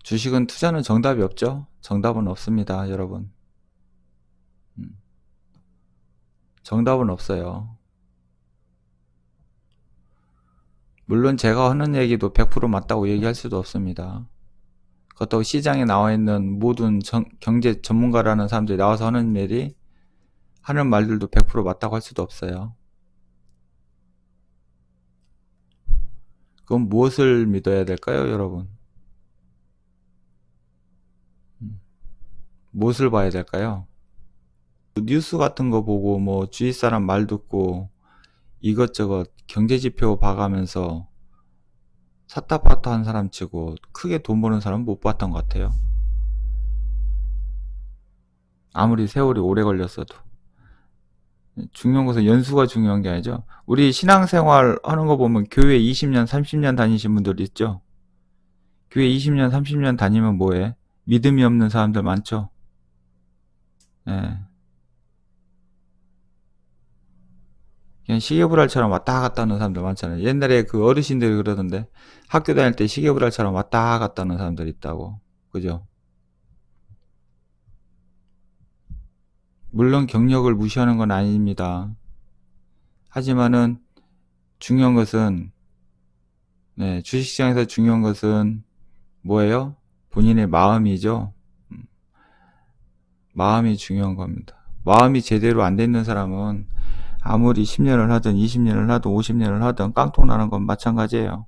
주식은 투자는 정답이 없죠. 정답은 없습니다, 여러분. 정답은 없어요. 물론 제가 하는 얘기도 100% 맞다고 얘기할 수도 없습니다. 그렇다고 시장에 나와 있는 모든 경제 전문가라는 사람들이 나와서 하는 말들도 100% 맞다고 할 수도 없어요. 그럼 무엇을 믿어야 될까요, 여러분? 무엇을 봐야 될까요? 뉴스 같은 거 보고 뭐 주위 사람 말 듣고 이것저것 경제지표 봐가면서 샀다 팔았다 한 사람 치고 크게 돈 버는 사람 못 봤던 것 같아요. 아무리 세월이 오래 걸렸어도. 중요한 것은 연수가 중요한 게 아니죠. 우리 신앙생활 하는 거 보면 교회 20년, 30년 다니신 분들 있죠. 교회 20년, 30년 다니면 뭐해? 믿음이 없는 사람들 많죠. 예. 그냥 시계불알처럼 왔다 갔다 하는 사람들 많잖아요. 옛날에 그 어르신들이 그러던데 학교 다닐 때 시계불알처럼 왔다 갔다 하는 사람들 있다고. 그죠? 물론 경력을 무시하는 건 아닙니다. 하지만은 중요한 것은 주식시장에서 중요한 것은 뭐예요? 본인의 마음이죠. 마음이 중요한 겁니다. 마음이 제대로 안 돼 있는 사람은 아무리 10년을 하든 20년을 하든 50년을 하든 깡통 나는 건 마찬가지예요.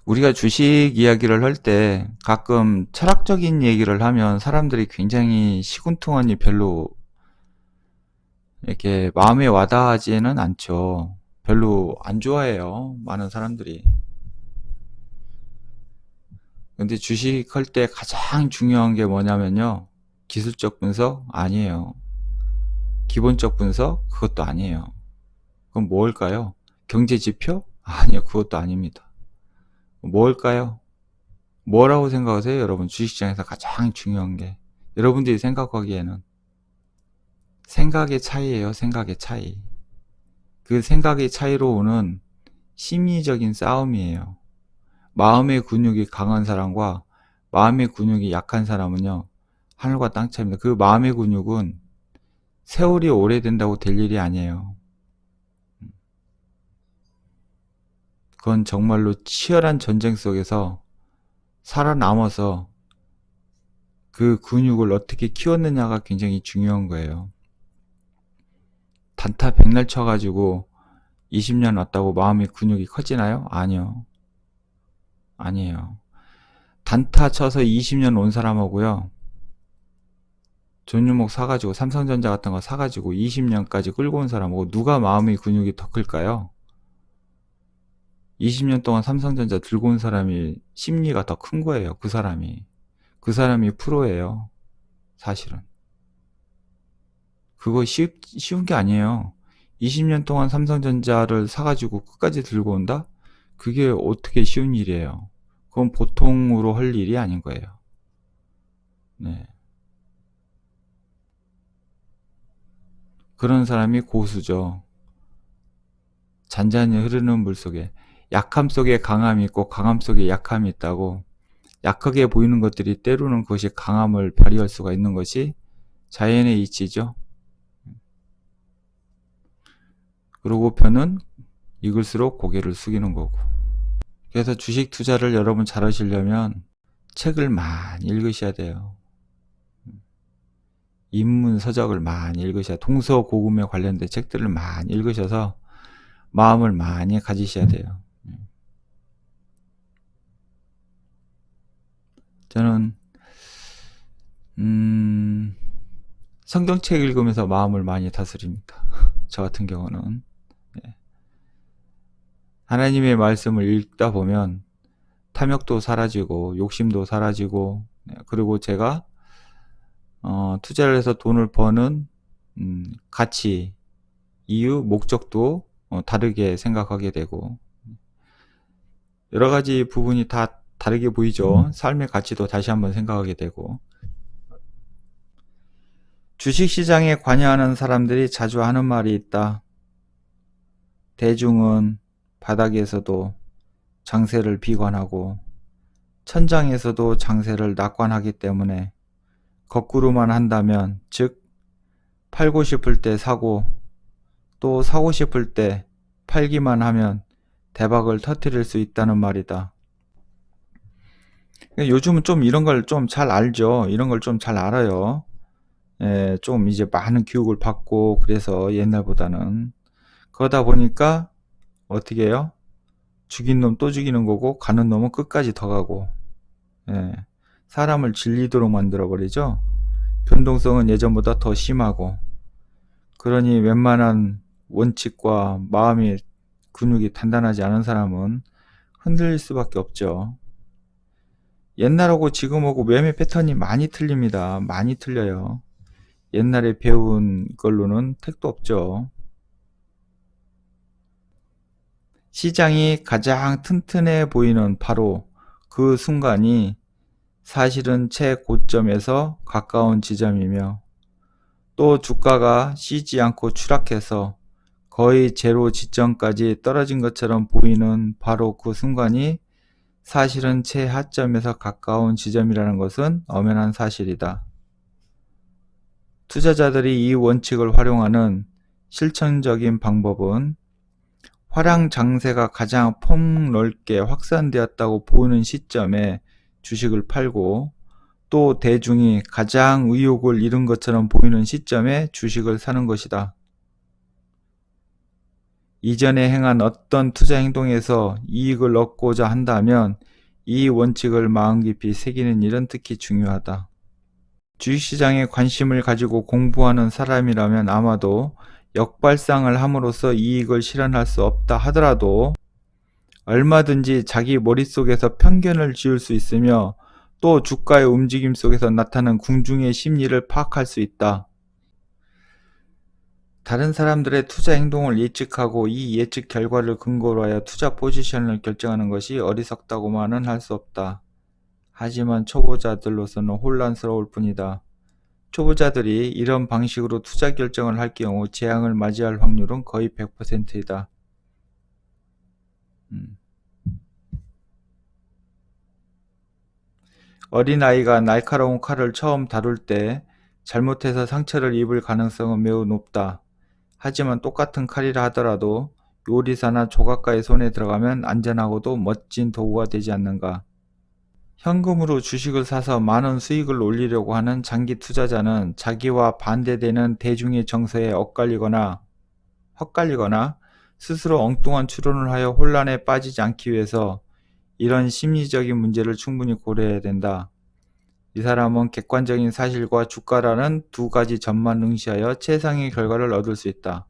우리가 주식 이야기를 할 때 가끔 철학적인 얘기를 하면 사람들이 굉장히 시군통하니 별로 이렇게 마음에 와닿지는 않죠. 별로 안 좋아해요. 많은 사람들이. 근데 주식 할 때 가장 중요한 게 뭐냐면요. 기술적 분석? 아니에요. 기본적 분석? 그것도 아니에요. 그럼 뭘까요? 경제 지표? 아니요. 그것도 아닙니다. 뭘까요? 뭐라고 생각하세요? 여러분 주식시장에서 가장 중요한 게 여러분들이 생각하기에는 생각의 차이예요. 생각의 차이. 그 생각의 차이로 오는 심리적인 싸움이에요. 마음의 근육이 강한 사람과 마음의 근육이 약한 사람은요. 하늘과 땅 차이입니다. 그 마음의 근육은 세월이 오래된다고 될 일이 아니에요. 그건 정말로 치열한 전쟁 속에서 살아남아서 그 근육을 어떻게 키웠느냐가 굉장히 중요한 거예요. 단타 백날 쳐가지고 20년 왔다고 마음의 근육이 커지나요? 아니요. 아니에요. 단타 쳐서 20년 온 사람하고요. 존유목 사가지고 삼성전자 같은 거 사가지고 20년까지 끌고 온 사람하고 누가 마음의 근육이 더 클까요? 20년 동안 삼성전자 들고 온 사람이 심리가 더 큰 거예요. 그 사람이. 그 사람이 프로예요. 사실은. 그거 쉬운 게 아니에요. 20년 동안 삼성전자를 사가지고 끝까지 들고 온다? 그게 어떻게 쉬운 일이에요. 그건 보통으로 할 일이 아닌 거예요. 네. 그런 사람이 고수죠. 잔잔히 흐르는 물 속에 약함 속에 강함이 있고 강함 속에 약함이 있다고. 약하게 보이는 것들이 때로는 그것이 강함을 발휘할 수가 있는 것이 자연의 이치죠. 그리고 편은 익을수록 고개를 숙이는 거고. 그래서 주식 투자를 여러분 잘 하시려면 책을 많이 읽으셔야 돼요. 인문 서적을 많이 읽으셔야, 동서고금에 관련된 책들을 많이 읽으셔서 마음을 많이 가지셔야 돼요. 저는 성경책 읽으면서 마음을 많이 다스립니다. 저 같은 경우는 하나님의 말씀을 읽다 보면 탐욕도 사라지고 욕심도 사라지고, 그리고 제가 투자를 해서 돈을 버는 가치, 이유, 목적도 다르게 생각하게 되고, 여러 가지 부분이 다 다르게 보이죠. 삶의 가치도 다시 한번 생각하게 되고. 주식시장에 관여하는 사람들이 자주 하는 말이 있다. 대중은 바닥에서도 장세를 비관하고 천장에서도 장세를 낙관하기 때문에 거꾸로만 한다면, 즉 팔고 싶을 때 사고 또 사고 싶을 때 팔기만 하면 대박을 터뜨릴 수 있다는 말이다. 요즘은 좀 이런 걸 좀 잘 알죠. 이런 걸 좀 잘 알아요. 좀 이제 많은 교육을 받고 그래서 옛날보다는. 그러다 보니까 어떻게 해요? 죽인 놈 또 죽이는 거고 가는 놈은 끝까지 더 가고, 사람을 질리도록 만들어 버리죠. 변동성은 예전보다 더 심하고. 그러니 웬만한 원칙과 마음이 근육이 단단하지 않은 사람은 흔들릴 수밖에 없죠. 옛날하고 지금하고 매매 패턴이 많이 틀립니다. 많이 틀려요. 옛날에 배운 걸로는 택도 없죠. 시장이 가장 튼튼해 보이는 바로 그 순간이 사실은 최고점에서 가까운 지점이며, 또 주가가 쉬지 않고 추락해서 거의 제로 지점까지 떨어진 것처럼 보이는 바로 그 순간이 사실은 최하점에서 가까운 지점이라는 것은 엄연한 사실이다. 투자자들이 이 원칙을 활용하는 실천적인 방법은 화랑 장세가 가장 폭넓게 확산되었다고 보이는 시점에 주식을 팔고, 또 대중이 가장 의욕을 잃은 것처럼 보이는 시점에 주식을 사는 것이다. 이전에 행한 어떤 투자 행동에서 이익을 얻고자 한다면 이 원칙을 마음 깊이 새기는 일은 특히 중요하다. 주식시장에 관심을 가지고 공부하는 사람이라면 아마도 역발상을 함으로써 이익을 실현할 수 없다 하더라도 얼마든지 자기 머릿속에서 편견을 지을 수 있으며, 또 주가의 움직임 속에서 나타나는 궁중의 심리를 파악할 수 있다. 다른 사람들의 투자 행동을 예측하고 이 예측 결과를 근거로 하여 투자 포지션을 결정하는 것이 어리석다고만은 할 수 없다. 하지만 초보자들로서는 혼란스러울 뿐이다. 초보자들이 이런 방식으로 투자 결정을 할 경우 재앙을 맞이할 확률은 거의 100%이다. 어린아이가 날카로운 칼을 처음 다룰 때 잘못해서 상처를 입을 가능성은 매우 높다. 하지만 똑같은 칼이라 하더라도 요리사나 조각가의 손에 들어가면 안전하고도 멋진 도구가 되지 않는가. 현금으로 주식을 사서 많은 수익을 올리려고 하는 장기 투자자는 자기와 반대되는 대중의 정서에 엇갈리거나 헛갈리거나 스스로 엉뚱한 추론을 하여 혼란에 빠지지 않기 위해서 이런 심리적인 문제를 충분히 고려해야 된다. 이 사람은 객관적인 사실과 주가라는 두 가지 점만 응시하여 최상의 결과를 얻을 수 있다.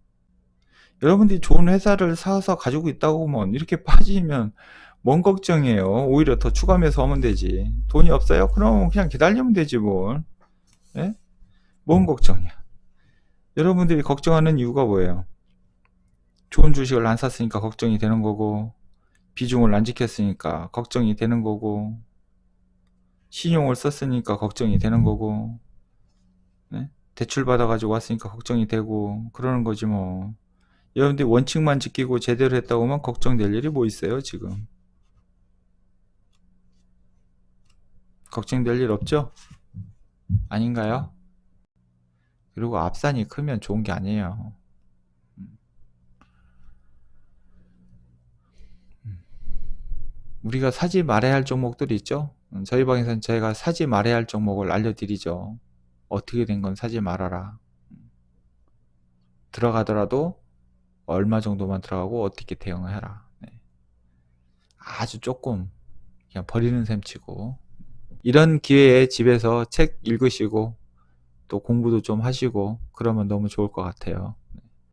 여러분들이 좋은 회사를 사서 가지고 있다고 뭐 이렇게 빠지면 뭔 걱정이에요. 오히려 더 추가 매수하면 되지. 돈이 없어요? 그럼 그냥 기다리면 되지 뭘. 예? 뭔 걱정이야. 여러분들이 걱정하는 이유가 뭐예요? 좋은 주식을 안 샀으니까 걱정이 되는 거고, 비중을 안 지켰으니까 걱정이 되는 거고, 신용을 썼으니까 걱정이 되는 거고, 네? 대출 받아가지고 왔으니까 걱정이 되고 그러는 거지 뭐. 여러분들이 원칙만 지키고 제대로 했다고 하면 걱정될 일이 뭐 있어요 지금. 걱정될 일 없죠? 아닌가요? 그리고 앞산이 크면 좋은 게 아니에요. 우리가 사지 말아야 할 종목들이 있죠. 저희 방에서는 제가 사지 말아야 할 종목을 알려드리죠. 어떻게 된 건 사지 말아라. 들어가더라도 얼마 정도만 들어가고 어떻게 대응을 해라. 네. 아주 조금 그냥 버리는 셈 치고, 이런 기회에 집에서 책 읽으시고 또 공부도 좀 하시고 그러면 너무 좋을 것 같아요.